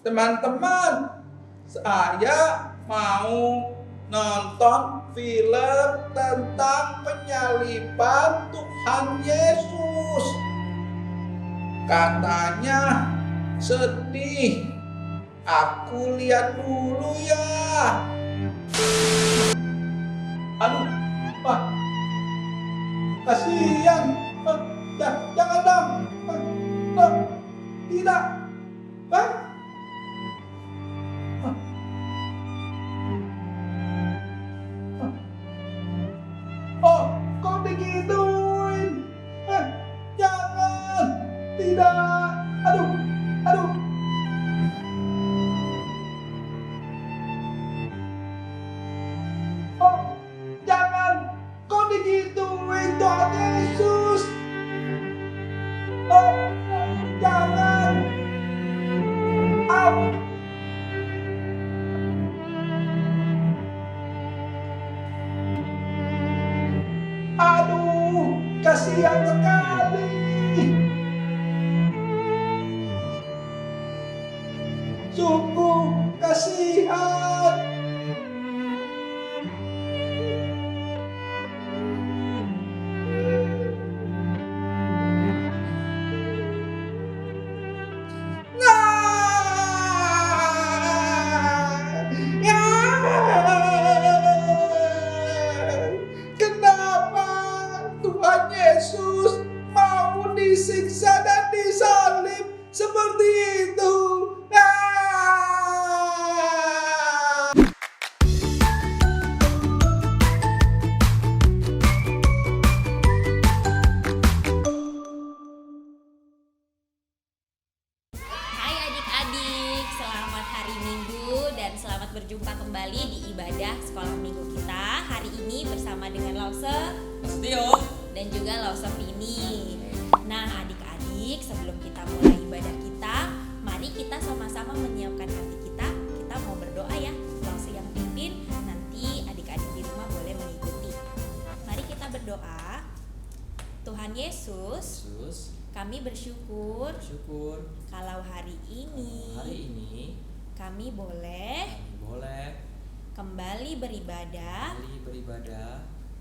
Teman-teman, saya mau nonton film tentang penyaliban Tuhan Yesus. Katanya sedih. Aku lihat dulu ya. Aduh, Pak. Kasihan. Jangan dong. Tidak. Pak. Oh, kok digituin? Jangan. Tidak. Aduh. Oh, jangan. Kok digituin Tuhan Yesus? Oh, jangan. Aduh, kasihan sekali. Sungguh kasihan. Kenapa Tuhan Yesus mau disiksa dan disalib seperti itu? Hai adik-adik, selamat hari Minggu dan selamat berjumpa kembali di ibadah sekolah minggu kita. Hari ini bersama dengan Lause, Setio, dan juga Lause Vini. Nah adik-adik, sebelum kita mulai ibadah kita, mari kita sama-sama menyiapkan hati kita. Kita mau berdoa ya, Lause yang pimpin, nanti adik-adik di rumah boleh mengikuti. Mari kita berdoa. Tuhan Yesus, kami bersyukur kalau hari ini kami boleh kembali beribadah.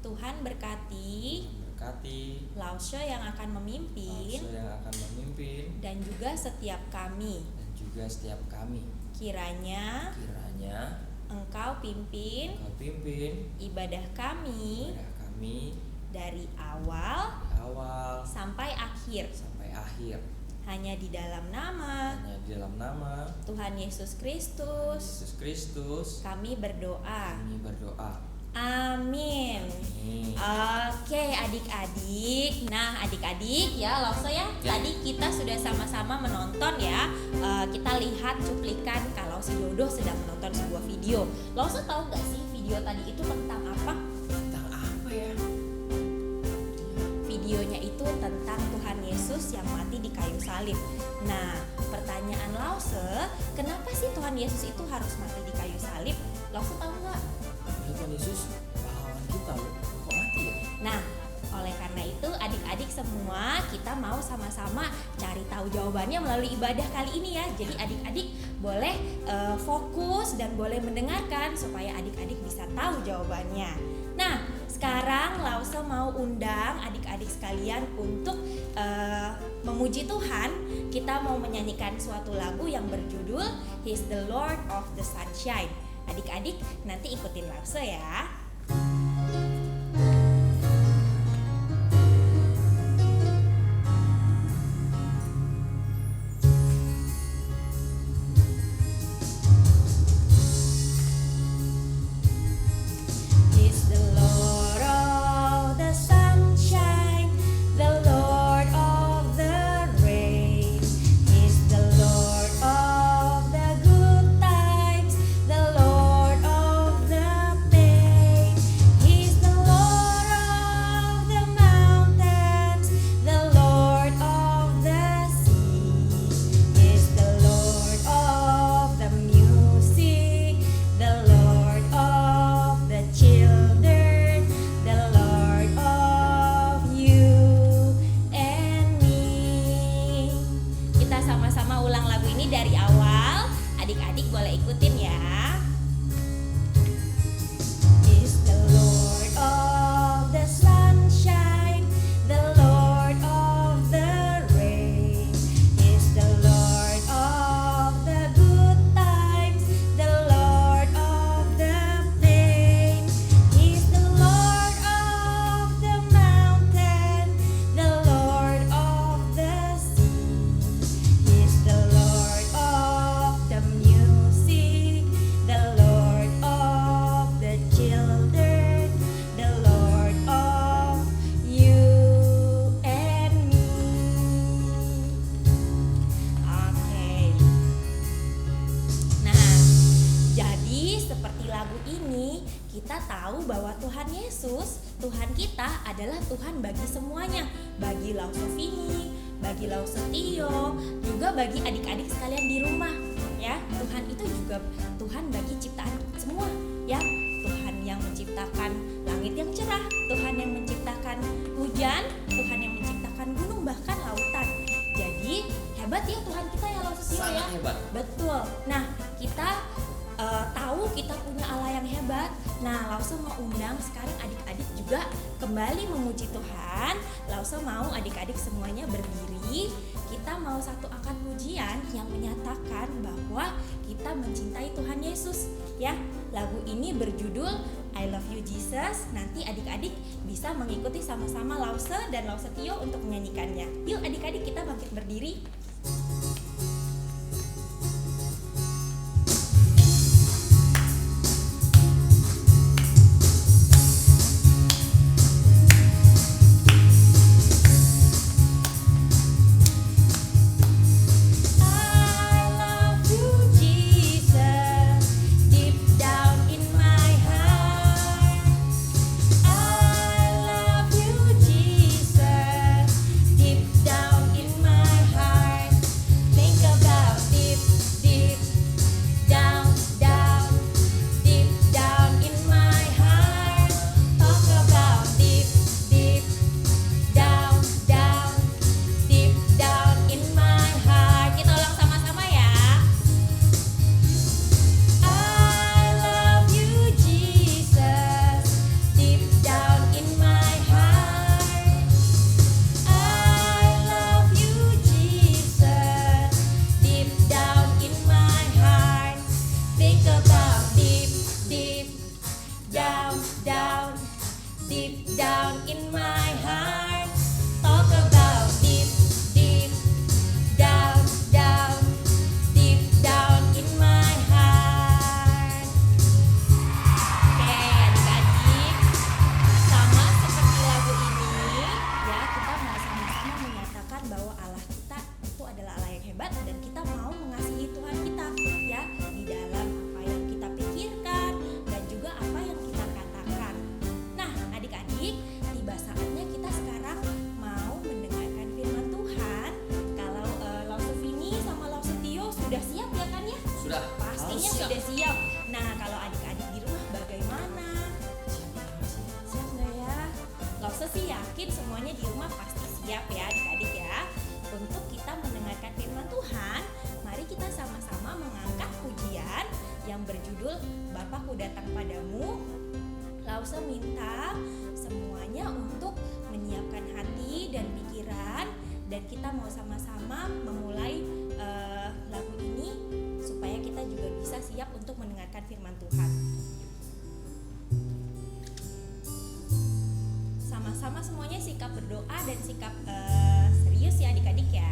Tuhan berkati Lause yang akan memimpin dan juga setiap kami. Kiranya Engkau pimpin ibadah kami dari awal sampai akhir. Hanya di dalam nama Tuhan Yesus Kristus kami berdoa. Amin. Oke adik-adik. Nah adik-adik ya Lause ya. Tadi kita sudah sama-sama menonton ya. Kita lihat cuplikan kalau si Dodo sedang menonton sebuah video. Lause tahu gak sih video tadi itu tentang apa? Videonya itu tentang Tuhan Yesus yang mati di kayu salib. Nah pertanyaan Lause, kenapa sih Tuhan Yesus itu harus mati di kayu salib? Lause tahu gak? Tuhan Yesus pahlawan kita, kok mati ya? Nah, oleh karena itu adik-adik semua kita mau sama-sama cari tahu jawabannya melalui ibadah kali ini ya. Jadi adik-adik boleh fokus dan boleh mendengarkan supaya adik-adik bisa tahu jawabannya. Nah, sekarang Lause mau undang adik-adik sekalian untuk memuji Tuhan. Kita mau menyanyikan suatu lagu yang berjudul He's the Lord of the Sunshine. Adik-adik nanti ikutin Lause ya. He's the Lord of the sunshine, the Lord of the rain. He's the Lord of the good times, the Lord of the pain. kita adalah Tuhan bagi semuanya, bagi Lausovini, bagi Lausetio, juga bagi adik-adik sekalian di rumah. Ya, Tuhan itu juga Tuhan bagi ciptaan semua, ya. Tuhan yang menciptakan langit yang cerah, Tuhan yang menciptakan hujan, Tuhan yang menciptakan gunung, bahkan lautan. Jadi hebat ya Tuhan kita ya Lausetio ya. Sangat hebat. Betul. Nah, kita tahu kita punya Allah yang hebat. Nah, Lause mau undang sekarang adik-adik juga kembali memuji Tuhan. Lause mau adik-adik semuanya berdiri. Kita mau satu angkat pujian yang menyatakan bahwa kita mencintai Tuhan Yesus, ya. Lagu ini berjudul I Love You Jesus. Nanti adik-adik bisa mengikuti sama-sama Lause dan Lausetio untuk menyanyikannya. Yuk adik-adik kita bangkit berdiri. Sudah siap. Nah, kalau adik-adik di rumah bagaimana? Siap nggak ya? Lause sih yakin semuanya di rumah pasti siap ya adik-adik ya. Untuk kita mendengarkan firman Tuhan, mari kita sama-sama mengangkat pujian yang berjudul Bapakku datang padamu. Lause minta semuanya untuk menyiapkan hati dan pikiran, dan kita mau sama-sama memulai lagu ini supaya kita juga bisa siap untuk mendengarkan firman Tuhan. Sama-sama semuanya sikap berdoa dan sikap serius ya adik-adik ya.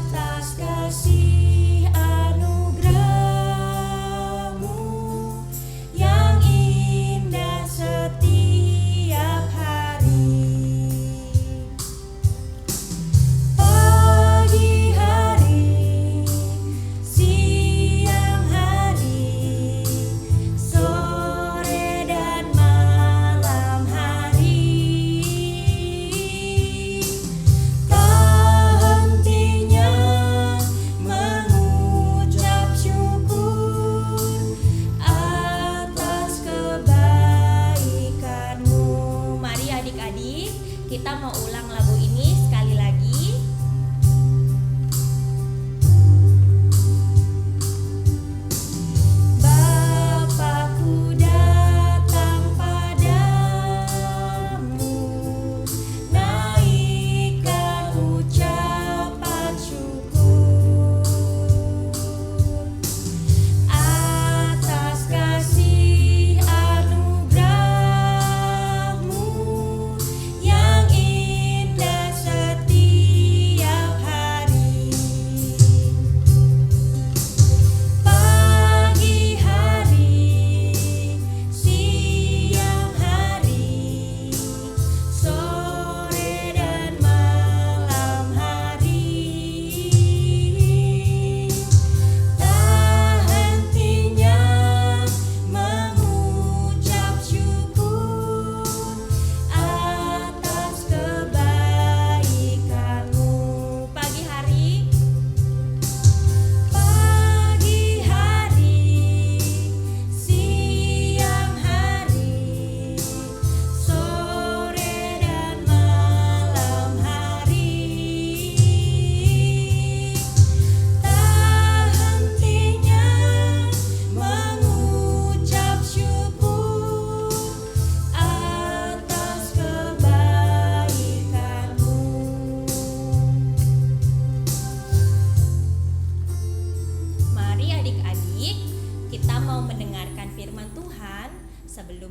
Atas kasih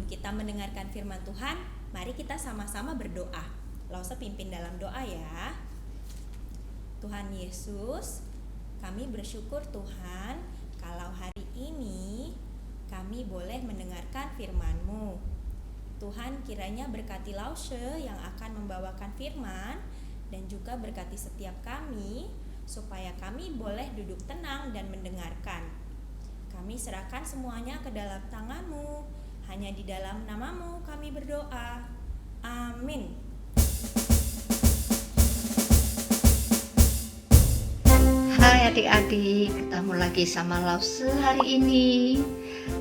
sebelum kita mendengarkan firman Tuhan, mari kita sama-sama berdoa. Lause pimpin dalam doa ya. Tuhan Yesus, kami bersyukur Tuhan kalau hari ini kami boleh mendengarkan firman-Mu. Tuhan kiranya berkati Lause yang akan membawakan firman dan juga berkati setiap kami supaya kami boleh duduk tenang dan mendengarkan. Kami serahkan semuanya ke dalam tangan-Mu. Hanya di dalam nama-Mu kami berdoa. Amin. Hai adik-adik, ketemu lagi sama Lause hari ini.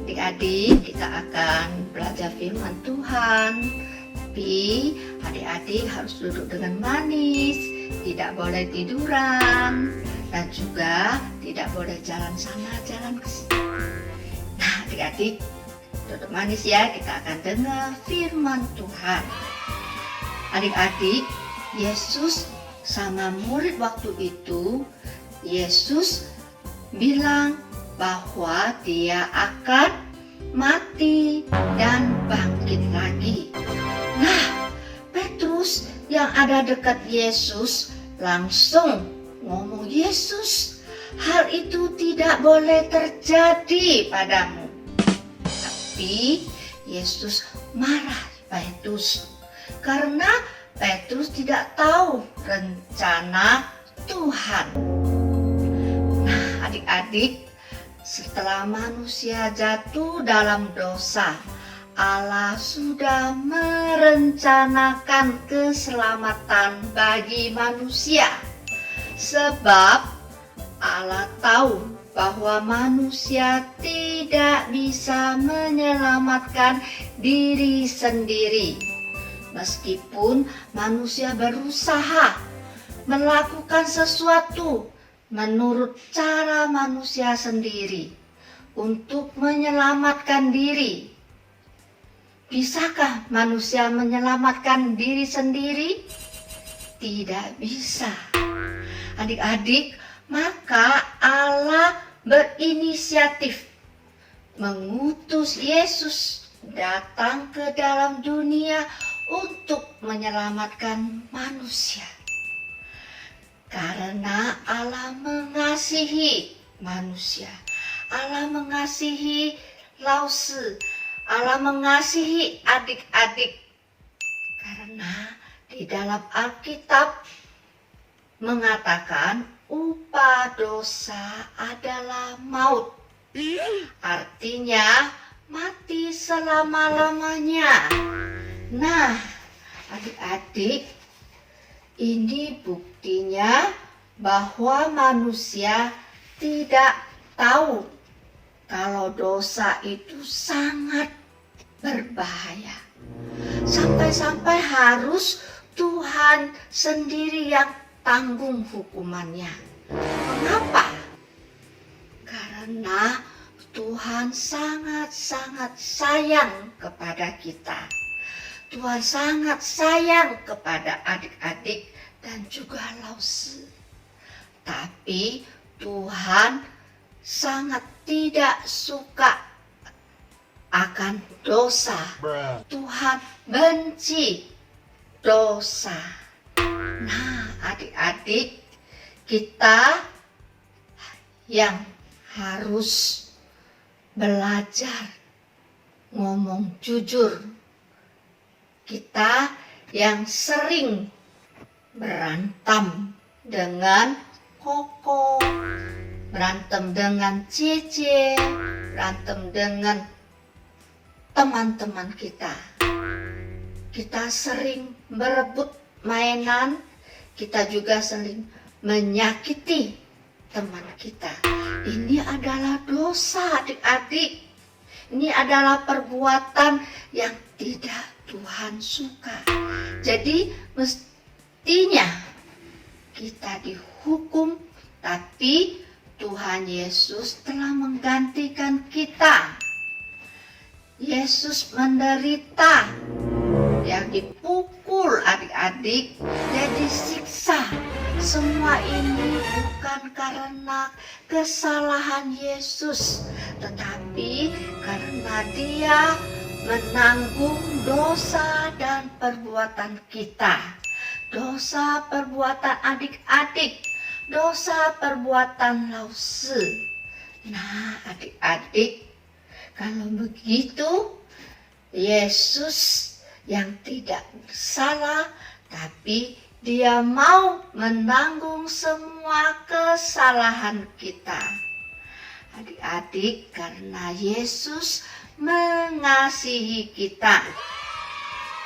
Adik-adik, kita akan belajar firman Tuhan. Tapi adik-adik harus duduk dengan manis, tidak boleh tiduran, dan juga tidak boleh jalan sana, jalan ke sini. Nah adik-adik, duduk manis ya, kita akan dengar firman Tuhan. Adik-adik, Yesus sama murid waktu itu, Yesus bilang bahwa dia akan mati dan bangkit lagi. Nah, Petrus yang ada dekat Yesus langsung ngomong, Yesus, hal itu tidak boleh terjadi padamu. Tapi Yesus marah Petrus karena Petrus tidak tahu rencana Tuhan. Nah, adik-adik, setelah manusia jatuh dalam dosa, Allah sudah merencanakan keselamatan bagi manusia. Sebab Allah tahu bahwa manusia tidak bisa menyelamatkan diri sendiri. Meskipun manusia berusaha melakukan sesuatu menurut cara manusia sendiri untuk menyelamatkan diri. Bisakah manusia menyelamatkan diri sendiri? Tidak bisa. Adik-adik, maka Allah berinisiatif mengutus Yesus datang ke dalam dunia untuk menyelamatkan manusia. Karena Allah mengasihi manusia, Allah mengasihi Lause, Allah mengasihi adik-adik. Karena di dalam Alkitab mengatakan upah dosa adalah maut. Artinya mati selama-lamanya. Nah, adik-adik, ini buktinya bahwa manusia tidak tahu kalau dosa itu sangat berbahaya. Sampai-sampai harus Tuhan sendiri yang tanggung hukumannya. Mengapa? Karena Tuhan sangat-sangat sayang kepada kita. Tuhan sangat sayang kepada adik-adik dan juga Lause. Tapi Tuhan sangat tidak suka akan dosa. Tuhan benci dosa. Nah, adik-adik, kita yang harus belajar ngomong jujur. Kita yang sering berantem dengan Koko, berantem dengan Cece, berantem dengan teman-teman kita. Kita sering berebut mainan, kita juga sering menyakiti teman kita. Ini adalah dosa, adik-adik. Ini adalah perbuatan yang tidak Tuhan suka. Jadi mestinya kita dihukum, tapi Tuhan Yesus telah menggantikan kita. Yesus menderita, yang dipukul adik-adik, dia disiksa. Semua ini bukan karena kesalahan Yesus, tetapi karena dia menanggung dosa dan perbuatan kita, dosa perbuatan adik-adik, dosa perbuatan Lause. Nah, adik-adik, kalau begitu Yesus yang tidak bersalah, tapi Dia mau menanggung semua kesalahan kita. Adik-adik, karena Yesus mengasihi kita.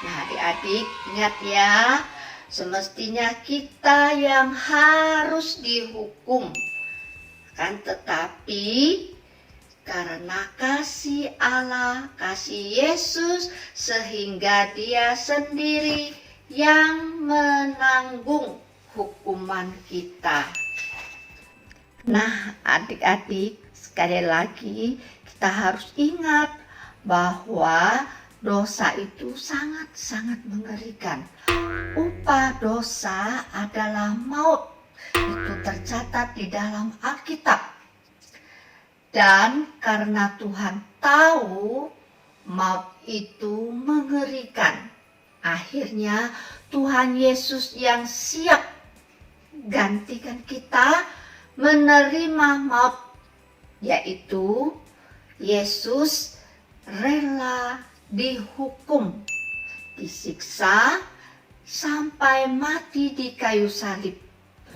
Nah, adik-adik, ingat ya, semestinya kita yang harus dihukum. Kan tetapi karena kasih Allah, kasih Yesus, sehingga Dia sendiri yang menanggung hukuman kita. Nah, adik-adik, sekali lagi kita harus ingat bahwa dosa itu sangat-sangat mengerikan. Upah dosa adalah maut. Itu tercatat di dalam Alkitab. Dan karena Tuhan tahu maut itu mengerikan, akhirnya Tuhan Yesus yang siap gantikan kita menerima maut, yaitu Yesus rela dihukum, disiksa sampai mati di kayu salib.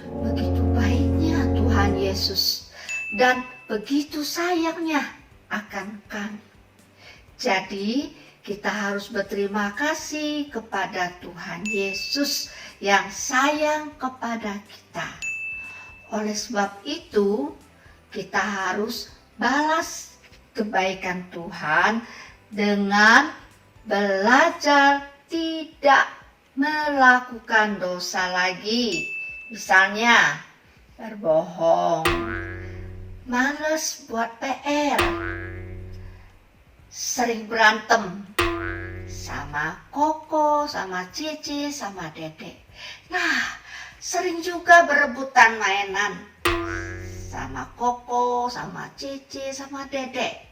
Begitu baiknya Tuhan Yesus dan begitu sayangnya akan kami. Jadi kita harus berterima kasih kepada Tuhan Yesus yang sayang kepada kita. Oleh sebab itu kita harus balas kebaikan Tuhan dengan belajar tidak melakukan dosa lagi. Misalnya berbohong, males buat PR, sering berantem sama Koko, sama Cici, sama Dede. Nah, sering juga berebutan mainan sama Koko, sama Cici, sama Dede.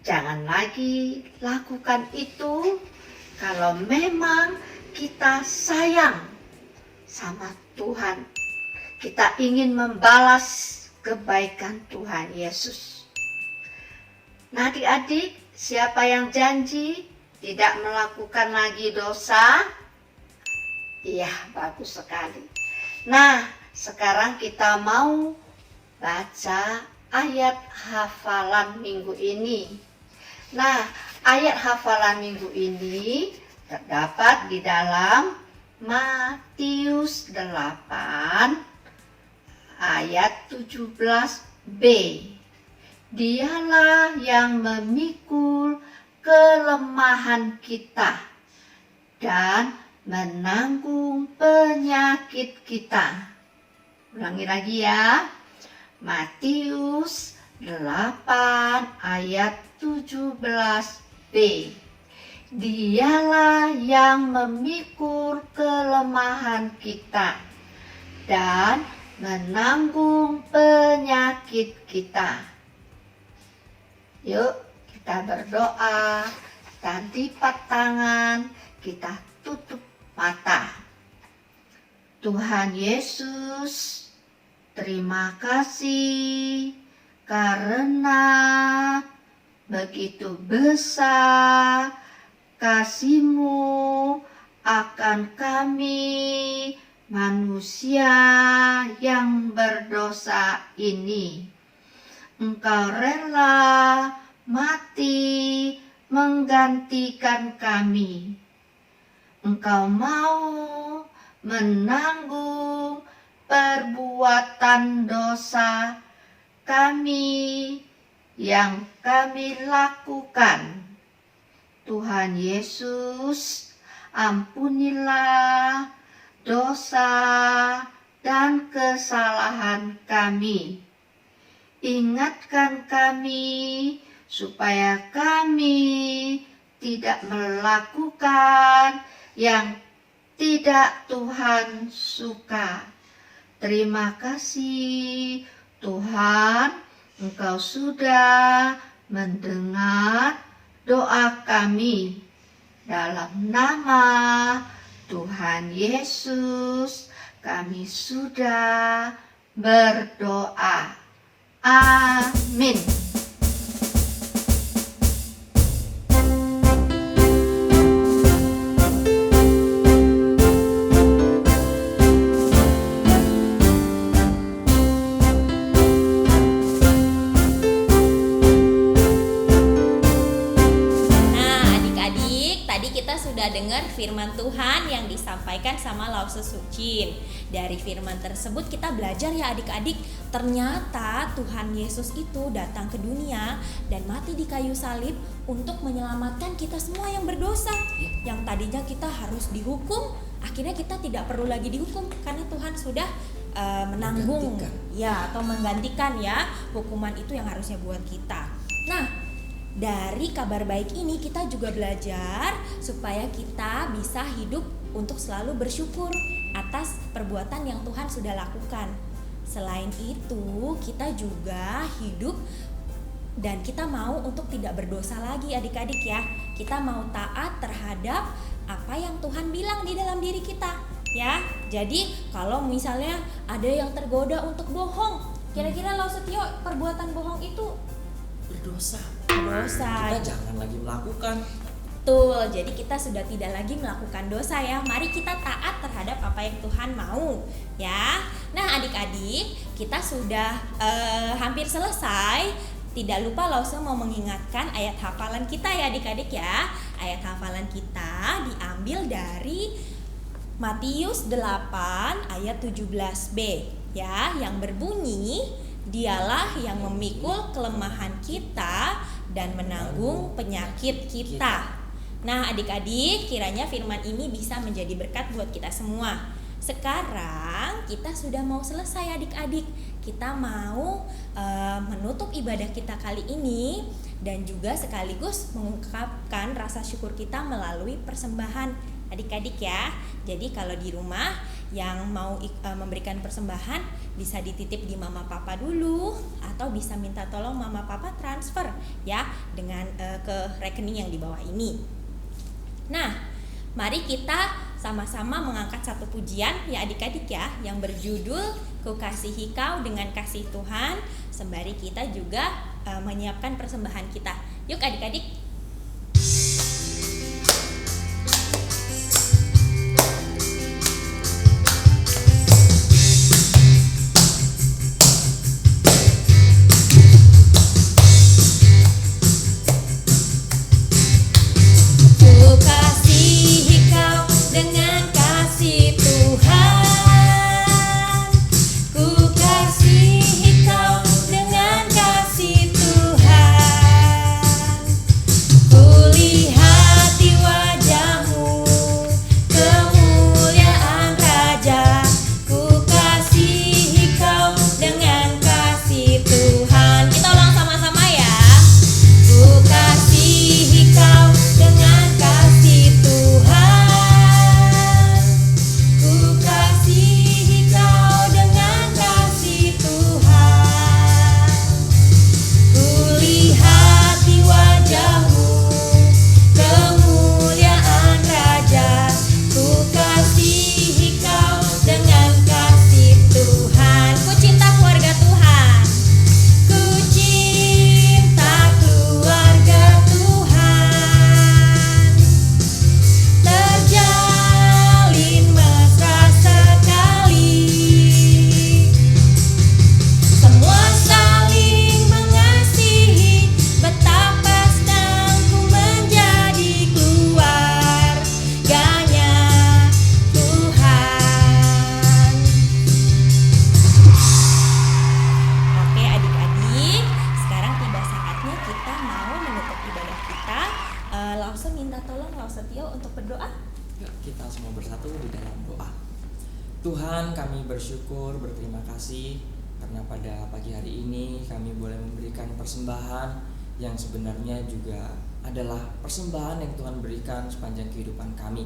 Jangan lagi lakukan itu kalau memang kita sayang sama Tuhan. Kita ingin membalas kebaikan Tuhan Yesus. Nah, adik-adik, siapa yang janji tidak melakukan lagi dosa? Iya, bagus sekali. Nah, sekarang kita mau baca ayat hafalan minggu ini. Nah, ayat hafalan minggu ini terdapat di dalam Matius 8 ayat 17b. Dialah yang memikul kelemahan kita dan menanggung penyakit kita. Ulangi lagi ya. Matius 8 ayat 17b. Dialah yang memikul kelemahan kita dan menanggung penyakit kita. Yuk kita berdoa, kita lipat tangan, kita tutup mata. Tuhan Yesus, terima kasih karena begitu besar kasih-Mu akan kami manusia yang berdosa ini. Engkau rela mati menggantikan kami. Engkau mau menanggung perbuatan dosa kami yang kami lakukan. Tuhan Yesus, ampunilah dosa dan kesalahan kami. Ingatkan kami supaya kami tidak melakukan yang tidak Tuhan suka. Terima kasih Tuhan, Engkau sudah mendengar doa kami. Dalam nama Tuhan Yesus, kami sudah berdoa. Amin. Dengar firman Tuhan yang disampaikan sama Lause Sucin. Dari firman tersebut kita belajar ya adik-adik, ternyata Tuhan Yesus itu datang ke dunia dan mati di kayu salib untuk menyelamatkan kita semua yang berdosa. Yang tadinya kita harus dihukum, akhirnya kita tidak perlu lagi dihukum karena Tuhan sudah menanggung ya atau menggantikan ya hukuman itu yang harusnya buat kita. Nah, dari kabar baik ini kita juga belajar supaya kita bisa hidup untuk selalu bersyukur atas perbuatan yang Tuhan sudah lakukan. Selain itu, kita juga hidup dan kita mau untuk tidak berdosa lagi adik-adik ya. Kita mau taat terhadap apa yang Tuhan bilang di dalam diri kita ya. Jadi kalau misalnya ada yang tergoda untuk bohong, kira-kira Lause Tio perbuatan bohong itu berdosa. Kita jangan lagi melakukan. Betul, jadi kita sudah tidak lagi melakukan dosa ya. Mari kita taat terhadap apa yang Tuhan mau ya. Nah adik-adik, kita sudah hampir selesai. Tidak lupa Lause mau mengingatkan ayat hafalan kita ya adik-adik ya. Ayat hafalan kita diambil dari Matius 8 ayat 17b ya, yang berbunyi, Dialah yang memikul kelemahan kita dan menanggung penyakit kita. Nah adik-adik, kiranya firman ini bisa menjadi berkat buat kita semua. Sekarang kita sudah mau selesai adik-adik. Kita mau menutup ibadah kita kali ini dan juga sekaligus mengungkapkan rasa syukur kita melalui persembahan adik-adik ya. Jadi kalau di rumah yang mau memberikan persembahan bisa dititip di mama papa dulu atau bisa minta tolong mama papa transfer ya dengan ke rekening yang di bawah ini. Nah, mari kita sama-sama mengangkat satu pujian ya adik-adik ya, yang berjudul Ku Kasihi Kau dengan Kasih Tuhan, sembari kita juga menyiapkan persembahan kita. Yuk adik-adik. Kita semua bersatu di dalam doa. Tuhan, kami bersyukur, berterima kasih karena pada pagi hari ini kami boleh memberikan persembahan yang sebenarnya juga adalah persembahan yang Tuhan berikan sepanjang kehidupan kami.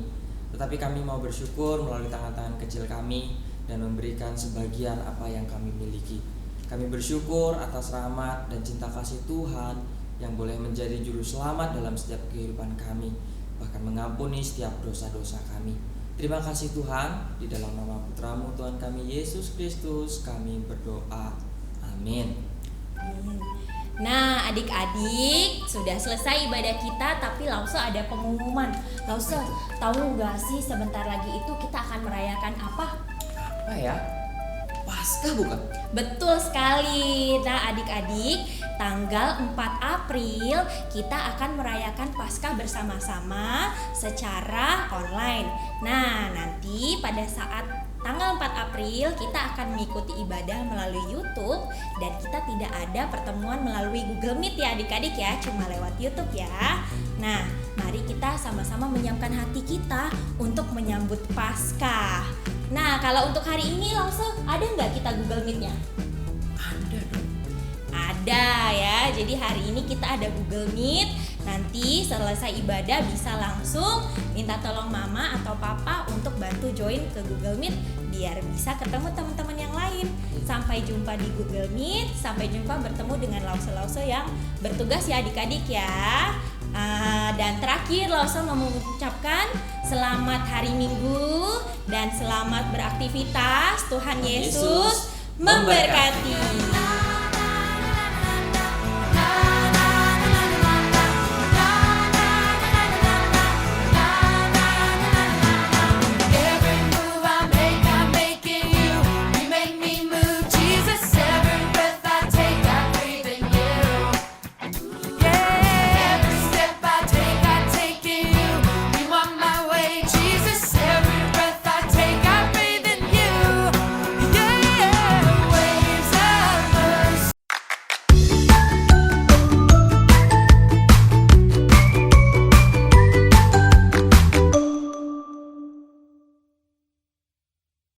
Tetapi kami mau bersyukur melalui tangan-tangan kecil kami dan memberikan sebagian apa yang kami miliki. Kami bersyukur atas rahmat dan cinta kasih Tuhan yang boleh menjadi juru selamat dalam setiap kehidupan kami, bahkan mengampuni setiap dosa-dosa kami. Terima kasih Tuhan, di dalam nama Putra-Mu Tuhan kami Yesus Kristus kami berdoa. Amin. Nah, adik-adik, sudah selesai ibadah kita, tapi Lause ada pengumuman. Lause, tahu nggak sih sebentar lagi itu kita akan merayakan apa? Apa ya? Paskah bukan? Betul sekali. Nah, adik-adik, tanggal 4 April kita akan merayakan Paskah bersama-sama secara online. Nah, nanti pada saat tanggal 4 April kita akan mengikuti ibadah melalui YouTube dan kita tidak ada pertemuan melalui Google Meet ya adik-adik ya, cuma lewat YouTube ya. Nah, mari kita sama-sama menyiapkan hati kita untuk menyambut Paskah. Nah, kalau untuk hari ini langsung ada nggak kita Google Meet-nya? Ada dong. Ada ya, jadi hari ini kita ada Google Meet. Nanti selesai ibadah bisa langsung minta tolong mama atau papa untuk bantu join ke Google Meet biar bisa ketemu teman-teman yang lain. Sampai jumpa di Google Meet, sampai jumpa bertemu dengan Lause-Lause yang bertugas ya adik-adik ya. Dan terakhir Lause mau mengucapkan selamat hari Minggu dan selamat beraktivitas. Tuhan Yesus memberkati.